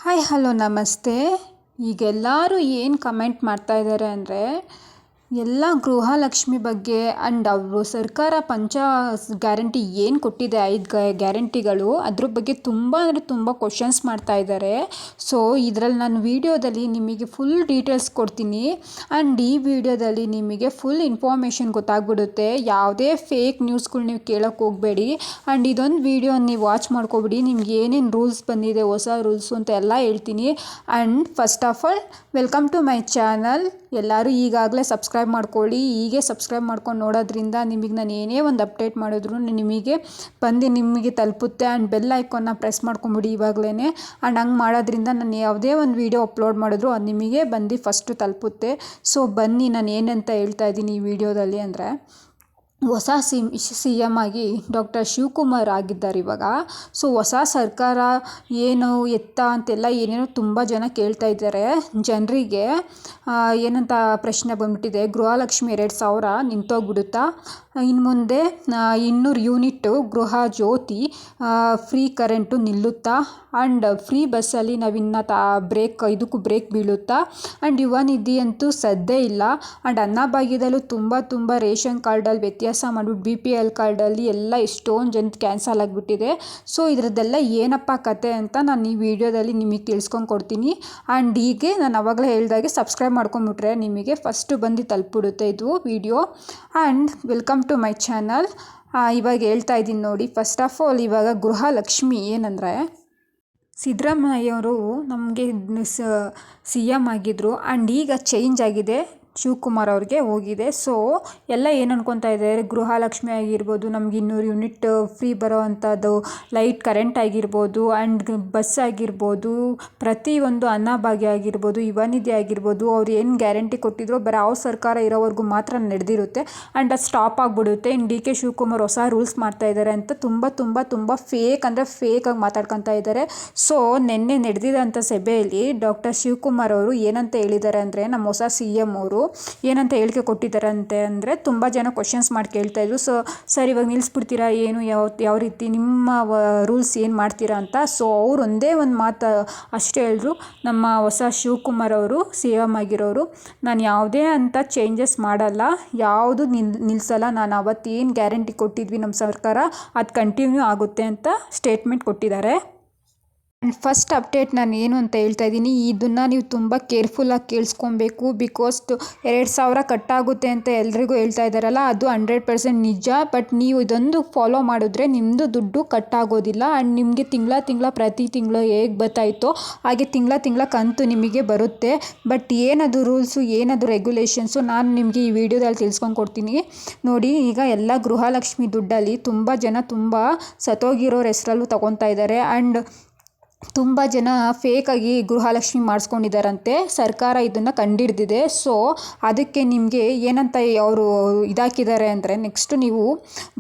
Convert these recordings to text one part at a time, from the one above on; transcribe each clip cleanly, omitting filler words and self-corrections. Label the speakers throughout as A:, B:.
A: Hi hello ನಮಸ್ತೆ. ಈಗೆಲ್ಲರೂ ಏನು comment ಮಾಡ್ತಾ ಇದ್ದಾರೆ ಅಂದರೆ ಎಲ್ಲ ಗೃಹಲಕ್ಷ್ಮಿ ಬಗ್ಗೆ ಆ್ಯಂಡ್ ಅವರು ಸರ್ಕಾರ ಗ್ಯಾರಂಟಿ ಏನು ಕೊಟ್ಟಿದೆ 5 ಗ್ಯಾರಂಟಿಗಳು ಅದ್ರ ಬಗ್ಗೆ ತುಂಬ ಅಂದರೆ ತುಂಬ ಕ್ವಶನ್ಸ್ ಮಾಡ್ತಾ ಇದ್ದಾರೆ. ಸೊ ಇದರಲ್ಲಿ ನಾನು ವಿಡಿಯೋದಲ್ಲಿ ನಿಮಗೆ ಫುಲ್ ಡೀಟೇಲ್ಸ್ ಕೊಡ್ತೀನಿ ಆ್ಯಂಡ್ ಈ ವಿಡಿಯೋದಲ್ಲಿ ನಿಮಗೆ ಫುಲ್ ಇನ್ಫಾರ್ಮೇಷನ್ ಗೊತ್ತಾಗ್ಬಿಡುತ್ತೆ. ಯಾವುದೇ ಫೇಕ್ ನ್ಯೂಸ್ಗಳು ನೀವು ಕೇಳೋಕ್ಕೆ ಹೋಗಬೇಡಿ ಆ್ಯಂಡ್ ಇದೊಂದು ವಿಡಿಯೋ ನೀವು ವಾಚ್ ಮಾಡ್ಕೊಬಿಡಿ. ನಿಮ್ಗೆ ಏನೇನು ರೂಲ್ಸ್ ಬಂದಿದೆ, ಹೊಸ ರೂಲ್ಸು ಅಂತ ಎಲ್ಲ ಹೇಳ್ತೀನಿ. And first of all welcome to my channel. ಎಲ್ಲರೂ ಈಗಾಗಲೇ ಸಬ್ಸ್ಕ್ರೈಬ್ ಮಾಡ್ಕೊಳ್ಳಿ. ಹೀಗೆ ಸಬ್ಸ್ಕ್ರೈಬ್ ಮಾಡ್ಕೊಂಡು ನೋಡೋದ್ರಿಂದ ನಿಮಗೆ ನಾನು ಏನೇ ಒಂದು ಅಪ್ಡೇಟ್ ಮಾಡಿದ್ರು ನಿಮಗೆ ನಿಮಗೆ ತಲುಪುತ್ತೆ. ಆ್ಯಂಡ್ ಬೆಲ್ ಐಕಾನ್ನ ಪ್ರೆಸ್ ಮಾಡ್ಕೊಂಬಿಡಿ ಇವಾಗಲೇ. ಆ್ಯಂಡ್ ಹಂಗೆ ಮಾಡೋದ್ರಿಂದ ನಾನು ಯಾವುದೇ ಒಂದು ವೀಡಿಯೋ ಅಪ್ಲೋಡ್ ಮಾಡಿದ್ರು ಅದು ನಿಮಗೆ ಫಸ್ಟು ತಲುಪುತ್ತೆ. ಸೊ ಬನ್ನಿ, ನಾನು ಏನಂತ ಹೇಳ್ತಾ ಇದ್ದೀನಿ ಈ ವಿಡಿಯೋದಲ್ಲಿ ಅಂದರೆ, ಹೊಸ ಸಿ ಎಮ್ ಆಗಿ ಡಾಕ್ಟರ್ ಶಿವಕುಮಾರ್ ಆಗಿದ್ದಾರೆ ಇವಾಗ. ಸೊ ಹೊಸ ಸರ್ಕಾರ ಏನು ಎತ್ತ ಅಂತೆಲ್ಲ ಏನೇನೋ ತುಂಬ ಜನ ಕೇಳ್ತಾ ಇದ್ದಾರೆ. ಜನರಿಗೆ ಏನಂತ ಪ್ರಶ್ನೆ ಬಂದ್ಬಿಟ್ಟಿದೆ, ಗೃಹಲಕ್ಷ್ಮಿ 2000 ನಿಂತೋಗ್ಬಿಡುತ್ತಾ, ಇನ್ನು ಮುಂದೆ 200 ಯೂನಿಟ್ಟು ಗೃಹ ಜ್ಯೋತಿ ಫ್ರೀ ಕರೆಂಟು ನಿಲ್ಲುತ್ತಾ, ಆ್ಯಂಡ್ ಫ್ರೀ ಬಸ್ಸಲ್ಲಿ ನಾವಿನ್ನು ಇದಕ್ಕೂ ಬ್ರೇಕ್ ಬೀಳುತ್ತಾ, ಆ್ಯಂಡ್ ಯುವ ನಿಧಿ ಅಂತೂ ಸದ್ದೇ ಇಲ್ಲ, ಆ್ಯಂಡ್ ಅನ್ನಭಾಗ್ಯದಲ್ಲೂ ತುಂಬ ರೇಷನ್ ಕಾರ್ಡಲ್ಲಿ ವ್ಯತ್ಯಾಸ ಮಾಡಿಬಿಟ್ಟು BPL ಕಾರ್ಡಲ್ಲಿ ಎಲ್ಲ ಎಷ್ಟೊಂದು ಜನದ್ದು ಕ್ಯಾನ್ಸಲ್ ಆಗಿಬಿಟ್ಟಿದೆ. ಸೊ ಇದರದ್ದೆಲ್ಲ ಏನಪ್ಪ ಕತೆ ಅಂತ ನಾನು ಈ ವಿಡಿಯೋದಲ್ಲಿ ನಿಮಗೆ ತಿಳ್ಸ್ಕೊಂಡು ಕೊಡ್ತೀನಿ. ಆ್ಯಂಡ್ ಹೀಗೆ ನಾನು ಅವಾಗಲೇ ಹೇಳ್ದಾಗೆ ಸಬ್ಸ್ಕ್ರೈಬ್ ಮಾಡ್ಕೊಂಬಿಟ್ರೆ ನಿಮಗೆ ಫಸ್ಟು ಬಂದು ತಲುಪಿಬಿಡುತ್ತೆ ಇದು video. And welcome to my channel. ಇವಾಗ ಹೇಳ್ತಾ ಇದ್ದೀನಿ ನೋಡಿ. ಫಸ್ಟ್ ಆಫ್ ಆಲ್ ಇವಾಗ ಗೃಹಲಕ್ಷ್ಮಿ ಏನಂದರೆ, ಸಿದ್ದರಾಮಯ್ಯವರು ನಮಗೆ CM ಆಗಿದ್ದರು ಆ್ಯಂಡ್ ಈಗ ಚೇಂಜ್ ಆಗಿದೆ, ಶಿವಕುಮಾರ್ ಅವ್ರಿಗೆ ಹೋಗಿದೆ. ಸೊ ಎಲ್ಲ ಏನು ಅನ್ಕೊತಾ ಇದ್ದಾರೆ, ಗೃಹಲಕ್ಷ್ಮಿ ಆಗಿರ್ಬೋದು, ನಮ್ಗೆ 200 ಯೂನಿಟ್ ಫ್ರೀ ಬರೋ ಅಂಥದ್ದು, ಲೈಟ್ ಕರೆಂಟ್ ಆಗಿರ್ಬೋದು, ಆ್ಯಂಡ್ ಬಸ್ ಆಗಿರ್ಬೋದು, ಪ್ರತಿಯೊಂದು ಅನ್ನಭಾಗ್ಯ ಆಗಿರ್ಬೋದು, ಯುವ ನಿಧಿ ಆಗಿರ್ಬೋದು, ಅವ್ರು ಏನು ಗ್ಯಾರಂಟಿ ಕೊಟ್ಟಿದ್ರು ಬರೀ ಅವ್ರ ಸರ್ಕಾರ ಇರೋವರೆಗೂ ಮಾತ್ರ ನಡೆದಿರುತ್ತೆ ಆ್ಯಂಡ್ ಅದು ಸ್ಟಾಪ್ ಆಗಿಬಿಡುತ್ತೆ. ಇನ್ನು DK ಶಿವಕುಮಾರ್ ಹೊಸ ರೂಲ್ಸ್ ಮಾಡ್ತಾ ಇದ್ದಾರೆ ಅಂತ ತುಂಬ ಫೇಕ್ ಅಂದರೆ ಫೇಕಾಗಿ ಮಾತಾಡ್ಕೊತಾ ಇದ್ದಾರೆ. ಸೊ ನಿನ್ನೆ ನಡೆದಿದ್ದಂಥ ಸಭೆಯಲ್ಲಿ ಡಾಕ್ಟರ್ ಶಿವಕುಮಾರ್ ಅವರು ಏನಂತ ಹೇಳಿದ್ದಾರೆ ಅಂದರೆ, ನಮ್ಮ ಹೊಸ CM ಅವರು ಏನಂತ ಹೇಳಿಕೆ ಕೊಟ್ಟಿದ್ದಾರಂತೆ ಅಂದರೆ, ತುಂಬ ಜನ ಕ್ವಶನ್ಸ್ ಮಾಡಿ ಕೇಳ್ತಾಯಿದ್ರು. ಸರ್ ಇವಾಗ ನಿಲ್ಲಿಸ್ಬಿಡ್ತೀರಾ, ಏನು ಯಾವ ರೀತಿ ನಿಮ್ಮ ರೂಲ್ಸ್ ಏನು ಮಾಡ್ತೀರಾ ಅಂತ. ಸೊ ಅವ್ರು ಒಂದೇ ಒಂದು ಮಾತು ಅಷ್ಟೇ ಹೇಳಿದ್ರು, ನಮ್ಮ ಹೊಸ ಶಿವಕುಮಾರ್ ಅವರು CM ಆಗಿರೋರು, ನಾನು ಯಾವುದೇ ಅಂತ ಚೇಂಜಸ್ ಮಾಡಲ್ಲ, ಯಾವುದು ನಿಲ್ಲಿಸಲ್ಲ, ನಾನು ಅವತ್ತೇನು ಗ್ಯಾರಂಟಿ ಕೊಟ್ಟಿದ್ವಿ ನಮ್ಮ ಸರ್ಕಾರ ಅದು ಕಂಟಿನ್ಯೂ ಆಗುತ್ತೆ ಅಂತ ಸ್ಟೇಟ್ಮೆಂಟ್ ಕೊಟ್ಟಿದ್ದಾರೆ. ಫಸ್ಟ್ ಅಪ್ಡೇಟ್ ನಾನು ಏನು ಅಂತ ಹೇಳ್ತಾ ಇದ್ದೀನಿ, ಇದನ್ನು ನೀವು ತುಂಬ ಕೇರ್ಫುಲ್ಲಾಗಿ ಕೇಳಿಸ್ಕೊಬೇಕು. ಬಿಕಾಸ್ 2000 ಕಟ್ಟಾಗುತ್ತೆ ಅಂತ ಎಲ್ರಿಗೂ ಹೇಳ್ತಾ ಇದ್ದಾರಲ್ಲ, ಅದು 100% ನಿಜ. ಬಟ್ ನೀವು ಇದೊಂದು ಫಾಲೋ ಮಾಡಿದ್ರೆ ನಿಮ್ಮದು ದುಡ್ಡು ಕಟ್ಟಾಗೋದಿಲ್ಲ ಆ್ಯಂಡ್ ನಿಮಗೆ ಪ್ರತಿ ತಿಂಗಳು ಹೇಗೆ ಬರ್ತಾಯಿತ್ತೋ ಹಾಗೆ ತಿಂಗಳ ಕಂತು ನಿಮಗೆ ಬರುತ್ತೆ. ಬಟ್ ಏನದು ರೂಲ್ಸು, ಏನದು ರೆಗ್ಯುಲೇಷನ್ಸು ನಾನು ನಿಮಗೆ ಈ ವಿಡಿಯೋದಲ್ಲಿ ತಿಳ್ಸ್ಕೊಂಡು ಕೊಡ್ತೀನಿ ನೋಡಿ. ಈಗ ಎಲ್ಲ ಗೃಹಲಕ್ಷ್ಮಿ ದುಡ್ಡಲ್ಲಿ ತುಂಬ ಜನ ಸತ್ತೋಗಿರೋರ ಹೆಸರಲ್ಲೂ ತೊಗೊತಾ ಇದ್ದಾರೆ ಆ್ಯಂಡ್ ತುಂಬ ಜನ ಫೇಕಾಗಿ ಗೃಹಲಕ್ಷ್ಮಿ ಮಾಡಿಸ್ಕೊಂಡಿದ್ದಾರಂತೆ. ಸರ್ಕಾರ ಇದನ್ನು ಕಂಡಿಡ್ದಿದೆ. ಸೊ ಅದಕ್ಕೆ ನಿಮಗೆ ಏನಂತ ಅವರು ಇದಾಕಿದ್ದಾರೆ ಅಂದರೆ, ನೆಕ್ಸ್ಟ್ ನೀವು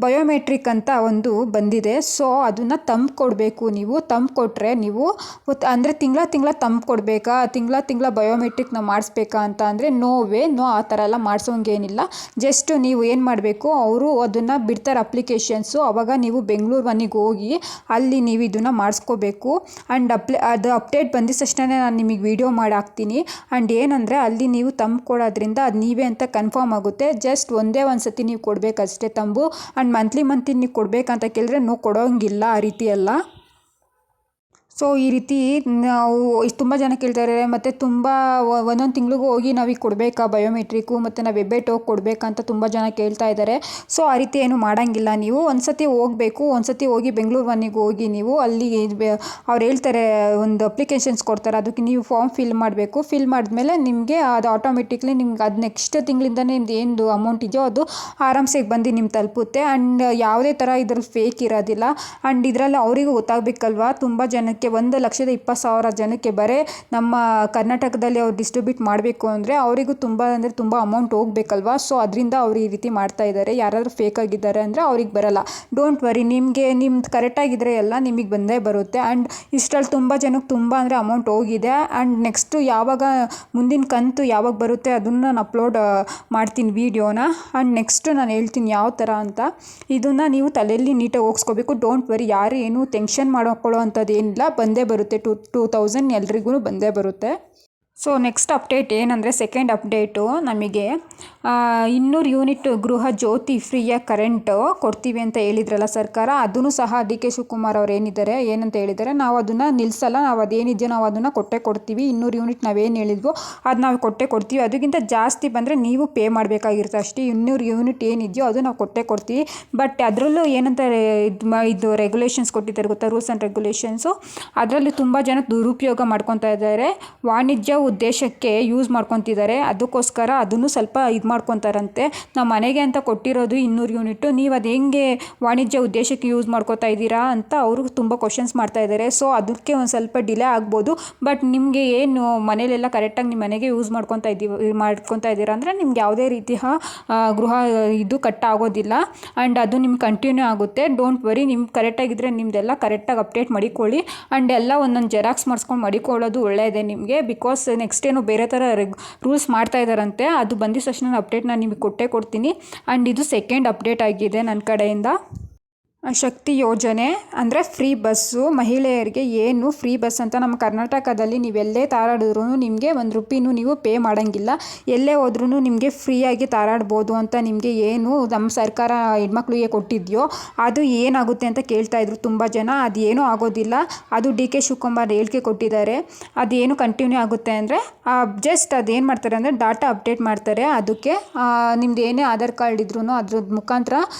A: ಬಯೋಮೆಟ್ರಿಕ್ ಅಂತ ಒಂದು ಬಂದಿದೆ. ಸೊ ಅದನ್ನು ತಂದು ಕೊಡಬೇಕು. ನೀವು ತಂದು ಕೊಟ್ಟರೆ ನೀವು ಅಂದರೆ ತಿಂಗಳ ತಂದು ಕೊಡಬೇಕಾ, ತಿಂಗಳ ಬಯೋಮೆಟ್ರಿಕ್ನ ಮಾಡಿಸ್ಬೇಕಾ ಅಂತ ಅಂದರೆ ನೋ, ಆ ಥರ ಎಲ್ಲ ಮಾಡಿಸೋಂಗೇನಿಲ್ಲ. ಜಸ್ಟ್ ನೀವು ಏನು ಮಾಡಬೇಕು, ಅವರು ಅದನ್ನು ಬಿಡ್ತಾರೆ ಅಪ್ಲಿಕೇಶನ್ಸು, ಆವಾಗ ನೀವು ಬೆಂಗಳೂರು ಮನೆಗೆ ಹೋಗಿ ಅಲ್ಲಿ ನೀವು ಇದನ್ನು ಮಾಡಿಸ್ಕೋಬೇಕು. ಆ್ಯಂಡ್ ಅದು ಅಪ್ಡೇಟ್ ಬಂದಿದ ತಕ್ಷಣ ನಾನು ನಿಮಗೆ ವಿಡಿಯೋ ಮಾಡಿ ಹಾಕ್ತೀನಿ. ಆ್ಯಂಡ್ ಏನಂದರೆ ಅಲ್ಲಿ ನೀವು ತಂಬು ಕೊಡೋದ್ರಿಂದ ಅದು ನೀವೇ ಅಂತ ಕನ್ಫರ್ಮ್ ಆಗುತ್ತೆ. ಜಸ್ಟ್ ಒಂದೇ ಒಂದು ಸತಿ ನೀವು ಕೊಡಬೇಕಷ್ಟೇ ತಂಬು. ಆ್ಯಂಡ್ ಮಂತ್ಲಿ ನೀವು ಕೊಡಬೇಕಂತ ಕೇಳಿದ್ರೆ ಕೊಡೋಂಗಿಲ್ಲ, ಆ ರೀತಿ ಎಲ್ಲ. ಸೊ ಈ ರೀತಿ ನಾವು ತುಂಬ ಜನ ಕೇಳ್ತಾರೆ, ಮತ್ತು ಒಂದೊಂದು ತಿಂಗಳಿಗೂ ಹೋಗಿ ನಾವೀಗ ಕೊಡಬೇಕಾ ಬಯೋಮೆಟ್ರಿಕ್ಕು, ಮತ್ತು ನಾವು ವೆಬ್ಸೈಟ್ ಹೋಗಿ ಕೊಡಬೇಕಂತ ತುಂಬ ಜನ ಕೇಳ್ತಾ ಇದ್ದಾರೆ. ಸೊ ಆ ರೀತಿ ಏನು ಮಾಡೋಂಗಿಲ್ಲ. ನೀವು ಒಂದು ಸತಿ ಹೋಗಬೇಕು, ಒಂದು ಸತಿ ಹೋಗಿ ಬೆಂಗಳೂರು ಮನೆಗೆ ಹೋಗಿ ನೀವು ಅಲ್ಲಿ ಅವ್ರು ಹೇಳ್ತಾರೆ, ಒಂದು ಅಪ್ಲಿಕೇಶನ್ಸ್ ಕೊಡ್ತಾರೆ, ಅದಕ್ಕೆ ನೀವು ಫಾರ್ಮ್ ಫಿಲ್ ಮಾಡಬೇಕು. ಫಿಲ್ ಮಾಡಿದ್ಮೇಲೆ ನಿಮಗೆ ಅದು ಆಟೋಮೆಟಿಕ್ಲಿ ನಿಮ್ಗೆ ಅದು ನೆಕ್ಸ್ಟ್ ತಿಂಗಳಿಂದನೇ ನಿಮ್ದು ಏನು ಅಮೌಂಟ್ ಇದೆಯೋ ಅದು ಆರಾಮ್ಸೆ ಬಂದು ನಿಮ್ಗೆ ತಲುಪುತ್ತೆ. ಆ್ಯಂಡ್ ಯಾವುದೇ ಥರ ಇದ್ರಲ್ಲಿ ಫೇಕ್ ಇರೋದಿಲ್ಲ. ಆ್ಯಂಡ್ ಇದರಲ್ಲಿ ಅವರಿಗೂ ಗೊತ್ತಾಗಬೇಕಲ್ವಾ, ತುಂಬ ಜನಕ್ಕೆ 1,20,000 ಜನಕ್ಕೆ ಬರೀ ನಮ್ಮ ಕರ್ನಾಟಕದಲ್ಲಿ ಅವ್ರು ಡಿಸ್ಟ್ರಿಬ್ಯೂಟ್ ಮಾಡಬೇಕು ಅಂದರೆ ಅವರಿಗೂ ತುಂಬ ಅಮೌಂಟ್ ಹೋಗಬೇಕಲ್ವಾ. ಸೊ ಅದರಿಂದ ಅವರು ಈ ರೀತಿ ಮಾಡ್ತಾ ಇದ್ದಾರೆ. ಯಾರಾದರೂ ಫೇಕ್ ಆಗಿದ್ದಾರೆ ಅಂದರೆ ಅವ್ರಿಗೆ ಬರಲ್ಲ. ಡೋಂಟ್ ವರಿ, ನಿಮ್ದು ಕರೆಕ್ಟಾಗಿದ್ದರೆ ಎಲ್ಲ ನಿಮಗೆ ಬಂದೇ ಬರುತ್ತೆ. ಆ್ಯಂಡ್ ಇಷ್ಟರಲ್ಲಿ ತುಂಬ ಜನಕ್ಕೆ ತುಂಬ ಅಂದರೆ ಅಮೌಂಟ್ ಹೋಗಿದೆ. ಆ್ಯಂಡ್ ನೆಕ್ಸ್ಟು ಯಾವಾಗ ಮುಂದಿನ ಕಂತು ಯಾವಾಗ ಬರುತ್ತೆ ಅದನ್ನು ನಾನು ಅಪ್ಲೋಡ್ ಮಾಡ್ತೀನಿ ವಿಡಿಯೋನ. ಆ್ಯಂಡ್ ನೆಕ್ಸ್ಟು ನಾನು ಹೇಳ್ತೀನಿ ಯಾವ ಥರ ಅಂತ. ಇದನ್ನು ನೀವು ತಲೆಯಲ್ಲಿ ನೀಟಾಗಿ ಹೋಗಿಸ್ಕೋಬೇಕು. ಡೋಂಟ್ ವರಿ, ಯಾರು ಏನು ಟೆನ್ಷನ್ ಮಾಡ್ಕೊಳ್ಳೋ ಅಂಥದ್ದು ಏನಿಲ್ಲ. ಬಂದೇ ಬರುತ್ತೆ. 2000 ಎಲ್ರಿಗೂ ಬಂದೇ ಬರುತ್ತೆ. ಸೊ ನೆಕ್ಸ್ಟ್ ಅಪ್ಡೇಟ್ ಏನಂದರೆ ಸೆಕೆಂಡ್ ಅಪ್ಡೇಟು ನಮಗೆ 200 ಯೂನಿಟ್ ಗೃಹ ಜ್ಯೋತಿ ಫ್ರೀಯಾಗಿ ಕರೆಂಟು ಕೊಡ್ತೀವಿ ಅಂತ ಹೇಳಿದ್ರಲ್ಲ ಸರ್ಕಾರ, ಅದನ್ನು ಸಹ ಡಿ ಕೆ ಶಿವಕುಮಾರ್ ಅವ್ರು ಏನಂತ ಹೇಳಿದ್ದಾರೆ, ನಾವು ಅದನ್ನು ನಿಲ್ಲಿಸಲ್ಲ, ನಾವು ಅದೇನಿದೆಯೋ ನಾವು ಅದನ್ನು ಕೊಟ್ಟೇ ಕೊಡ್ತೀವಿ. 200 ಯೂನಿಟ್ ನಾವೇನು ಹೇಳಿದ್ವೋ ಅದು ನಾವು ಕೊಟ್ಟೇ ಕೊಡ್ತೀವಿ. ಅದಕ್ಕಿಂತ ಜಾಸ್ತಿ ಬಂದರೆ ನೀವು ಪೇ ಮಾಡಬೇಕಾಗಿರುತ್ತೆ ಅಷ್ಟೇ. 200 ಯೂನಿಟ್ ಏನಿದೆಯೋ ಅದು ನಾವು ಕೊಟ್ಟೇ ಕೊಡ್ತೀವಿ. ಬಟ್ ಅದರಲ್ಲೂ ಏನಂತ ಇದು ರೆಗ್ಯುಲೇಷನ್ಸ್ ಕೊಟ್ಟಿದ್ದಾರೆ ಗೊತ್ತಾ, ರೂಲ್ಸ್ ಆ್ಯಂಡ್ ರೆಗ್ಯುಲೇಷನ್ಸು. ಅದರಲ್ಲಿ ತುಂಬ ಜನ ದುರುಪಯೋಗ ಮಾಡ್ಕೊತಾ ಇದ್ದಾರೆ, ವಾಣಿಜ್ಯ ಉದ್ದೇಶಕ್ಕೆ ಯೂಸ್ ಮಾಡ್ಕೊತಿದ್ದಾರೆ. ಅದಕ್ಕೋಸ್ಕರ ಅದನ್ನು ಸ್ವಲ್ಪ ಇದು ಮಾಡ್ಕೊತಾರಂತೆ. ನಾವು ಮನೆಗೆ ಅಂತ ಕೊಟ್ಟಿರೋದು 200 ಯೂನಿಟ್ಟು, ನೀವು ಅದು ಹೆಂಗೆ ವಾಣಿಜ್ಯ ಉದ್ದೇಶಕ್ಕೆ ಯೂಸ್ ಮಾಡ್ಕೊತಾ ಇದ್ದೀರಾ ಅಂತ ಅವರು ತುಂಬ ಕ್ವಶನ್ಸ್ ಮಾಡ್ತಾ ಇದ್ದಾರೆ. ಸೊ ಅದಕ್ಕೆ ಒಂದು ಸ್ವಲ್ಪ ಡಿಲೇ ಆಗ್ಬೋದು. ಬಟ್ ನಿಮಗೆ ಏನು ಮನೇಲೆಲ್ಲ ಕರೆಕ್ಟಾಗಿ ನಿಮ್ಮ ಮನೆಗೆ ಯೂಸ್ ಮಾಡ್ಕೊತಾ ಇದ್ದೀರಾ ಅಂದರೆ ನಿಮ್ಗೆ ಯಾವುದೇ ರೀತಿಯ ಗೃಹ ಇದು ಕಟ್ಟಾಗೋದಿಲ್ಲ. ಆ್ಯಂಡ್ ಅದು ನಿಮ್ಗೆ ಕಂಟಿನ್ಯೂ ಆಗುತ್ತೆ. ಡೋಂಟ್ ವರಿ, ನಿಮ್ಗೆ ಕರೆಕ್ಟಾಗಿದ್ದರೆ ನಿಮ್ಮದೆಲ್ಲ ಕರೆಕ್ಟಾಗಿ ಅಪ್ಡೇಟ್ ಮಾಡಿಕೊಳ್ಳಿ. ಆ್ಯಂಡ್ ಎಲ್ಲ ಒಂದೊಂದು ಜೆರಾಕ್ಸ್ ಮಾಡಿಸ್ಕೊಂಡು ಮಾಡಿಕೊಳ್ಳೋದು ಒಳ್ಳೆಯದೇ ನಿಮಗೆ. ಬಿಕಾಸ್ ನೆಕ್ಸ್ಟ್ ಏನೋ ಬೇರೆ ಥರ ರೂಲ್ಸ್ ಮಾಡ್ತಾ ಇದ್ದಾರಂತೆ. ಅದು ಬಂದಿದ ತಕ್ಷಣ ಅಪ್ಡೇಟ್ ನಾನು ನಿಮಗೆ ಕೊಟ್ಟೇ ಕೊಡ್ತೀನಿ. ಆ್ಯಂಡ್ ಇದು ಸೆಕೆಂಡ್ ಅಪ್ಡೇಟ್ ಆಗಿದೆ ನನ್ನ ಕಡೆಯಿಂದ. ಶಕ್ತಿ ಯೋಜನೆ ಅಂದರೆ ಫ್ರೀ ಬಸ್ಸು, ಮಹಿಳೆಯರಿಗೆ ಏನು ಫ್ರೀ ಬಸ್ ಅಂತ ನಮ್ಮ ಕರ್ನಾಟಕದಲ್ಲಿ ನೀವೆಲ್ಲೇ ತಾರಾಡಿದ್ರೂ ನಿಮಗೆ ₹1 ನೀವು ಪೇ ಮಾಡೋಂಗಿಲ್ಲ. ಎಲ್ಲೇ ಹೋದ್ರೂ ನಿಮಗೆ ಫ್ರೀಯಾಗಿ ತಾರಾಡ್ಬೋದು ಅಂತ ನಿಮಗೆ ಏನು ನಮ್ಮ ಸರ್ಕಾರ ಹೆಣ್ಮಕ್ಳಿಗೆ ಕೊಟ್ಟಿದೆಯೋ ಅದು ಏನಾಗುತ್ತೆ ಅಂತ ಕೇಳ್ತಾಯಿದ್ರು ತುಂಬ ಜನ. ಅದೇನೂ ಆಗೋದಿಲ್ಲ. ಅದು ಡಿ ಕೆ ಶಿವಕುಮಾರ್ ಹೇಳಿಕೆ ಕೊಟ್ಟಿದ್ದಾರೆ. ಅದೇನು ಕಂಟಿನ್ಯೂ ಆಗುತ್ತೆ ಅಂದರೆ ಜಸ್ಟ್ ಅದೇನು ಮಾಡ್ತಾರೆ ಅಂದರೆ ಡಾಟಾ ಅಪ್ಡೇಟ್ ಮಾಡ್ತಾರೆ. ಅದಕ್ಕೆ ನಿಮ್ದು ಏನೇ ಆಧಾರ್ ಕಾರ್ಡ್ ಇದ್ರೂ ಅದ್ರದ್ದು ಮುಖಾಂತರ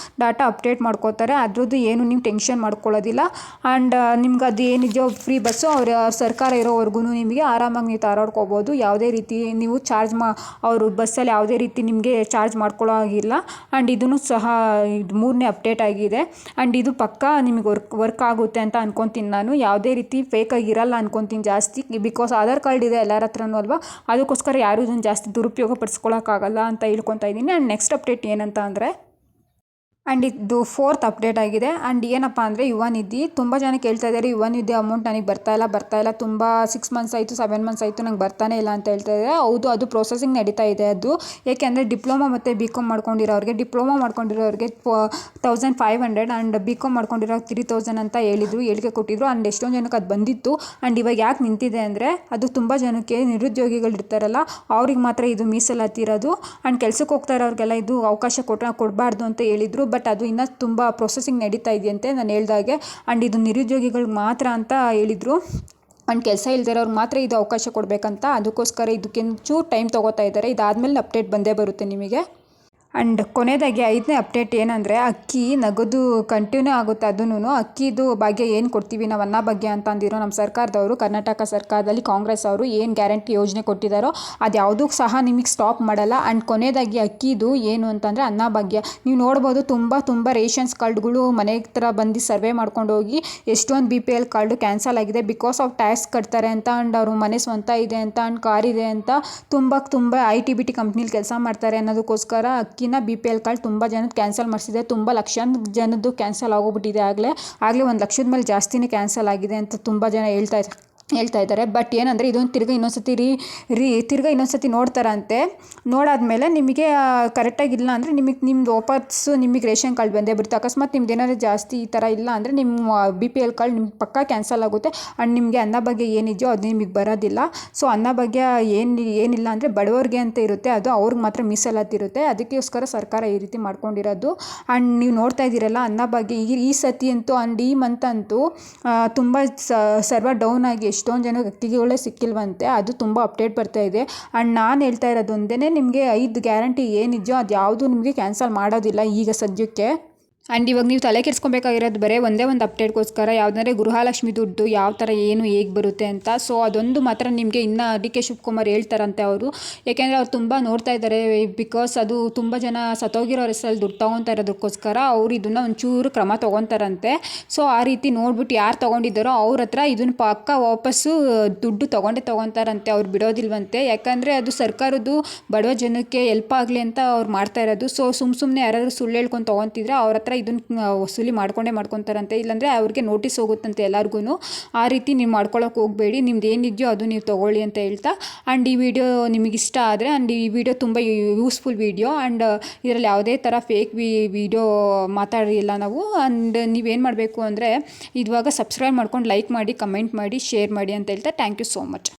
A: ಡಾಟಾ ಅಪ್ಡೇಟ್ ಮಾಡ್ಕೋತಾರೆ. ಅದ್ರದ್ದು ಏನು ನೀವು ಟೆನ್ಷನ್ ಮಾಡ್ಕೊಳ್ಳೋದಿಲ್ಲ. ಆ್ಯಂಡ್ ನಿಮ್ಗೆ ಅದು ಏನಿದೆಯೋ ಫ್ರೀ ಬಸ್ಸು ಅವ್ರ ಸರ್ಕಾರ ಇರೋವರೆಗೂ ನಿಮಗೆ ಆರಾಮಾಗಿ ನೀವು ತಾರಾಡ್ಕೋಬೋದು. ಯಾವುದೇ ರೀತಿ ನೀವು ಅವರು ಬಸ್ಸಲ್ಲಿ ಯಾವುದೇ ರೀತಿ ನಿಮಗೆ ಚಾರ್ಜ್ ಮಾಡ್ಕೊಳ್ಳೋ ಆಗಿಲ್ಲ. ಆ್ಯಂಡ್ ಇದೂ ಸಹ ಇದು 3ನೇ ಅಪ್ಡೇಟ್ ಆಗಿದೆ. ಆ್ಯಂಡ್ ಇದು ಪಕ್ಕಾ ನಿಮಗೆ ವರ್ಕ್ ಆಗುತ್ತೆ ಅಂತ ಅನ್ಕೊತೀನಿ ನಾನು. ಯಾವುದೇ ರೀತಿ ಫೇಕಾಗಿರಲ್ಲ ಅನ್ಕೊತೀನಿ ಜಾಸ್ತಿ. ಬಿಕಾಸ್ ಆಧಾರ್ ಕಾರ್ಡ್ ಇದೆ ಎಲ್ಲರ ಹತ್ರನೂ ಅಲ್ವಾ, ಅದಕ್ಕೋಸ್ಕರ ಯಾರೂ ಇದನ್ನು ಜಾಸ್ತಿ ದುರುಪಯೋಗ ಪಡಿಸ್ಕೊಳ್ಳೋಕ್ಕಾಗಲ್ಲ ಅಂತ ಹೇಳ್ಕೊತಾ ಇದ್ದೀನಿ. ಆ್ಯಂಡ್ ನೆಕ್ಸ್ಟ್ ಅಪ್ಡೇಟ್ ಏನಂತ ಅಂದರೆ, ಆ್ಯಂಡ್ ಇದು 4th ಅಪ್ಡೇಟ್ ಆಗಿದೆ. ಆ್ಯಂಡ್ ಏನಪ್ಪ ಅಂದರೆ ಯುವ ನಿಧಿ. ತುಂಬ ಜನ ಕೇಳ್ತಾ ಇದ್ದಾರೆ ಯುವ ನಿಧಿ ಅಮೌಂಟ್ ನನಗೆ ಬರ್ತಾ ಇಲ್ಲ, ತುಂಬ 6 ಮಂತ್ಸ್ ಆಯಿತು, 7 ಮಂತ್ಸ್ ಆಯಿತು, ನಂಗೆ ಬರ್ತಾನೆ ಇಲ್ಲ ಅಂತ ಹೇಳ್ತಾ ಇದ್ದಾರೆ. ಹೌದು, ಅದು ಪ್ರೊಸೆಸಿಂಗ್ ನಡೀತಾ ಇದೆ. ಅದು ಏಕೆಂದರೆ ಡಿಪ್ಲೊಮಾ ಮತ್ತು BCom ಮಾಡ್ಕೊಂಡಿರೋರಿಗೆ 1500 ಆ್ಯಂಡ್ BCom ಮಾಡ್ಕೊಂಡಿರೋ 3000 ಅಂತ ಹೇಳಿಕೆ ಕೊಟ್ಟಿದ್ರು. ಆ್ಯಂಡ್ ಎಷ್ಟೊಂದು ಜನಕ್ಕೆ ಅದು ಬಂದಿತ್ತು. ಆ್ಯಂಡ್ ಇವಾಗ ಯಾಕೆ ನಿಂತಿದೆ ಅಂದರೆ ಅದು ತುಂಬ ಜನಕ್ಕೆ ನಿರುದ್ಯೋಗಿಗಳು ಇರ್ತಾರಲ್ಲ ಅವ್ರಿಗೆ ಮಾತ್ರ ಇದು ಮೀಸಲಾತಿ ಇರೋದು. ಆ್ಯಂಡ್ ಕೆಲ್ಸಕ್ಕೆ ಹೋಗ್ತಾ ಇರೋರಿಗೆಲ್ಲ ಇದು ಅವಕಾಶ ಕೊಡಬಾರ್ದು ಅಂತ ಹೇಳಿದರು. ಬಟ್ ಅದು ಇನ್ನೂ ತುಂಬ ಪ್ರೊಸೆಸಿಂಗ್ ನಡೀತಾ ಇದೆಯಂತೆ ನಾನು ಹೇಳ್ದಾಗೆ. ಆ್ಯಂಡ್ ಇದು ನಿರುದ್ಯೋಗಿಗಳಿಗೆ ಮಾತ್ರ ಅಂತ ಹೇಳಿದರು. ಆ್ಯಂಡ್ ಕೆಲಸ ಇಲ್ದಿರೋರ್ಗೆ ಮಾತ್ರ ಇದು ಅವಕಾಶ ಕೊಡಬೇಕಂತ. ಅದಕ್ಕೋಸ್ಕರ ಇದಕ್ಕೆ ಚೂರು ಟೈಮ್ ತೊಗೋತಾ ಇದ್ದಾರೆ. ಇದಾದಮೇಲೆ ಅಪ್ಡೇಟ್ ಬಂದೇ ಬರುತ್ತೆ ನಿಮಗೆ. ಆ್ಯಂಡ್ ಕೊನೆಯದಾಗಿ 5ನೇ ಅಪ್ಡೇಟ್ ಏನಂದರೆ ಅಕ್ಕಿ ನಗದು ಕಂಟಿನ್ಯೂ ಆಗುತ್ತೆ. ಅದೂ ಅಕ್ಕಿದು ಭಾಗ್ಯ ಏನು ಕೊಡ್ತೀವಿ ನಾವು ಅನ್ನ ಭಾಗ್ಯ ಅಂತ ಅಂದಿರೋ ನಮ್ಮ ಸರ್ಕಾರದವರು, ಕರ್ನಾಟಕ ಸರ್ಕಾರದಲ್ಲಿ ಕಾಂಗ್ರೆಸ್ ಅವರು ಏನು ಗ್ಯಾರಂಟಿ ಯೋಜನೆ ಕೊಟ್ಟಿದ್ದಾರೋ ಅದು ಯಾವುದೂ ಸಹ ನಿಮಗೆ ಸ್ಟಾಪ್ ಮಾಡಲ್ಲ. ಆ್ಯಂಡ್ ಕೊನೆಯದಾಗಿ ಅಕ್ಕಿದು ಏನು ಅಂತಂದರೆ ಅನ್ನ ಭಾಗ್ಯ. ನೀವು ನೋಡ್ಬೋದು ತುಂಬ ರೇಷನ್ಸ್ ಕಾರ್ಡ್ಗಳು ಮನೆ ಹತ್ರ ಬಂದು ಸರ್ವೆ ಮಾಡ್ಕೊಂಡು ಹೋಗಿ ಎಷ್ಟೊಂದು BPL ಕಾರ್ಡು ಕ್ಯಾನ್ಸಲ್ ಆಗಿದೆ. ಬಿಕಾಸ್ ಆಫ್ ಟ್ಯಾಕ್ಸ್ ಕಟ್ತಾರೆ ಅಂತ. ಆ್ಯಂಡ್ ಅವರು ಮನೆ ಸ್ವಂತ ಇದೆ ಅಂತ, ಆ್ಯಂಡ್ ಕಾರ್ ಇದೆ ಅಂತ, ತುಂಬ IT-BT ಕಂಪ್ನಿಲಿ ಕೆಲಸ ಮಾಡ್ತಾರೆ ಅನ್ನೋದಕ್ಕೋಸ್ಕರ ಅಕ್ಕಿನ BPL ಕಾರ್ಡ್ ತುಂಬ ಜನದ್ದು ಕ್ಯಾನ್ಸಲ್ ಮಾಡಿಸಿದೆ. ತುಂಬ ಲಕ್ಷಾಂತರ ಜನದ್ದು ಕ್ಯಾನ್ಸಲ್ ಆಗೋಗ್ಬಿಟ್ಟಿದೆ. ಆಗಲೇ 1 ಲಕ್ಷದ ಮೇಲೆ ಜಾಸ್ತಿನೇ ಕ್ಯಾನ್ಸಲ್ ಆಗಿದೆ ಅಂತ ತುಂಬ ಜನ ಹೇಳ್ತಾ ಇದ್ದಾರೆ. ಬಟ್ ಏನಂದರೆ ಇದೊಂದು ತಿರ್ಗಿ ಇನ್ನೊಂದ್ಸತಿ ನೋಡ್ತಾರಂತೆ. ನೋಡಾದ್ಮೇಲೆ ನಿಮಗೆ ಕರೆಕ್ಟಾಗಿಲ್ಲ ಅಂದರೆ ನಿಮ್ಮದು ವಾಪಸ್ಸು ನಿಮಗೆ ರೇಷನ್ ಕಾರ್ಡ್ ಬಂದೇ ಬರುತ್ತೆ. ಅಕಸ್ಮಾತ್ ನಿಮ್ದು ಏನಾದರೂ ಜಾಸ್ತಿ ಈ ಥರ ಇಲ್ಲ ಅಂದರೆ ನಿಮ್ಮ BPL ಕಾರ್ಡ್ ನಿಮ್ಗೆ ಪಕ್ಕಾ ಕ್ಯಾನ್ಸಲ್ ಆಗುತ್ತೆ. ಆ್ಯಂಡ್ ನಿಮಗೆ ಅನ್ನ ಭಾಗ್ಯ ಏನಿದೆಯೋ ಅದು ನಿಮಗೆ ಬರೋದಿಲ್ಲ. ಸೊ ಅನ್ನ ಭಾಗ್ಯ ಏನಿಲ್ಲ ಅಂದರೆ ಬಡವರಿಗೆ ಅಂತ ಇರುತ್ತೆ, ಅದು ಅವ್ರಿಗೆ ಮಾತ್ರ ಮೀಸಲಾತಿ ಇರುತ್ತೆ. ಅದಕ್ಕೋಸ್ಕರ ಸರ್ಕಾರ ಈ ರೀತಿ ಮಾಡ್ಕೊಂಡಿರೋದು. ಆ್ಯಂಡ್ ನೀವು ನೋಡ್ತಾ ಇದ್ದೀರಲ್ಲ ಅನ್ನ ಭಾಗ್ಯ ಈ ಸತಿ ಅಂತೂ ಆ್ಯಂಡ್ ಈ ಮಂತ್ ಅಂತೂ ತುಂಬ ಸರ್ವರ್ ಡೌನ್ ಆಗಿ ಎಷ್ಟೊಂದು ಜನಕ್ಕೆ ಅಕ್ಕಿಗಳೇ ಸಿಕ್ಕಿಲ್ವಂತೆ. ಅದು ತುಂಬ ಅಪ್ಡೇಟ್ ಬರ್ತಾ ಇದೆ. ಆ್ಯಂಡ್ ನಾನು ಹೇಳ್ತಾ ಇರೋದು ಒಂದೇ, ನಿಮಗೆ 5 ಗ್ಯಾರಂಟಿ ಏನಿದೆಯೋ ಅದು ಯಾವುದು ನಿಮಗೆ ಕ್ಯಾನ್ಸಲ್ ಮಾಡೋದಿಲ್ಲ ಈಗ ಸದ್ಯಕ್ಕೆ. ಆ್ಯಂಡ್ ಇವಾಗ ನೀವು ತಲೆ ಕೆಡಿಸ್ಕೊಬೇಕಾಗಿರೋದು ಬರೀ ಒಂದೇ ಒಂದು ಅಪ್ಡೇಟ್ಗೋಸ್ಕರ, ಯಾವುದಂದರೆ ಗೃಹಲಕ್ಷ್ಮಿ ದುಡ್ಡು ಯಾವ ಥರ ಏನು ಹೇಗೆ ಬರುತ್ತೆ ಅಂತ. ಸೊ ಅದೊಂದು ಮಾತ್ರ ನಿಮಗೆ ಇನ್ನೂ ಡಿ ಕೆ ಶಿವಕುಮಾರ್ ಹೇಳ್ತಾರಂತೆ ಅವರು. ಯಾಕೆಂದರೆ ಅವ್ರು ತುಂಬ ನೋಡ್ತಾ ಇದ್ದಾರೆ. ಬಿಕಾಸ್ ಅದು ತುಂಬ ಜನ ಸತ್ತೋಗಿರೋ ಹೆಸರಲ್ಲಿ ದುಡ್ಡು ತೊಗೊತಾ ಇರೋದಕ್ಕೋಸ್ಕರ ಅವ್ರು ಇದನ್ನು ಒಂಚೂರು ಕ್ರಮ ತೊಗೊತಾರಂತೆ. ಸೊ ಆ ರೀತಿ ನೋಡ್ಬಿಟ್ಟು ಯಾರು ತೊಗೊಂಡಿದ್ದಾರೋ ಅವ್ರ ಹತ್ರ ಇದನ್ನು ಪಕ್ಕ ವಾಪಸ್ಸು ದುಡ್ಡು ತೊಗೊತಾರಂತೆ. ಅವ್ರು ಬಿಡೋದಿಲ್ವಂತೆ. ಯಾಕಂದರೆ ಅದು ಸರ್ಕಾರದ್ದು ಬಡವ ಜನಕ್ಕೆ ಹೆಲ್ಪ್ ಆಗಲಿ ಅಂತ ಅವ್ರು ಮಾಡ್ತಾ ಇರೋದು. ಸೊ ಸುಮ್ಮನೆ ಯಾರಾದರೂ ಸುಳ್ಳು ಹೇಳ್ಕೊಂಡು ತೊಗೊತಿದ್ರೆ ಅವ್ರ ಹತ್ರ ಇದನ್ನು ವಸೂಲಿ ಮಾಡ್ಕೊತಾರಂತೆ, ಇಲ್ಲಾಂದರೆ ಅವ್ರಿಗೆ ನೋಟಿಸ್ ಹೋಗುತ್ತಂತೆ ಎಲ್ಲರಿಗೂ. ಆ ರೀತಿ ನೀವು ಮಾಡ್ಕೊಳಕ್ಕೆ ಹೋಗಬೇಡಿ, ನಿಮ್ದು ಏನಿದೆಯೋ ಅದು ನೀವು ತೊಗೊಳ್ಳಿ ಅಂತ ಹೇಳ್ತಾ. ಆ್ಯಂಡ್ ಈ ವಿಡಿಯೋ ನಿಮಗೆ ಇಷ್ಟ ಆದರೆ, ಆ್ಯಂಡ್ ಈ ವಿಡಿಯೋ ತುಂಬ ಯೂಸ್ಫುಲ್ ವಿಡಿಯೋ, ಆ್ಯಂಡ್ ಇದರಲ್ಲಿ ಯಾವುದೇ ಥರ ಫೇಕ್ ವಿಡಿಯೋ ಮಾತಾಡಿಲ್ಲ ನಾವು. ಆ್ಯಂಡ್ ನೀವೇನು ಮಾಡಬೇಕು ಅಂದರೆ ಇವಾಗ ಸಬ್ಸ್ಕ್ರೈಬ್ ಮಾಡ್ಕೊಂಡು ಲೈಕ್ ಮಾಡಿ, ಕಮೆಂಟ್ ಮಾಡಿ, ಶೇರ್ ಮಾಡಿ ಅಂತ ಹೇಳ್ತಾ. Thank you so much.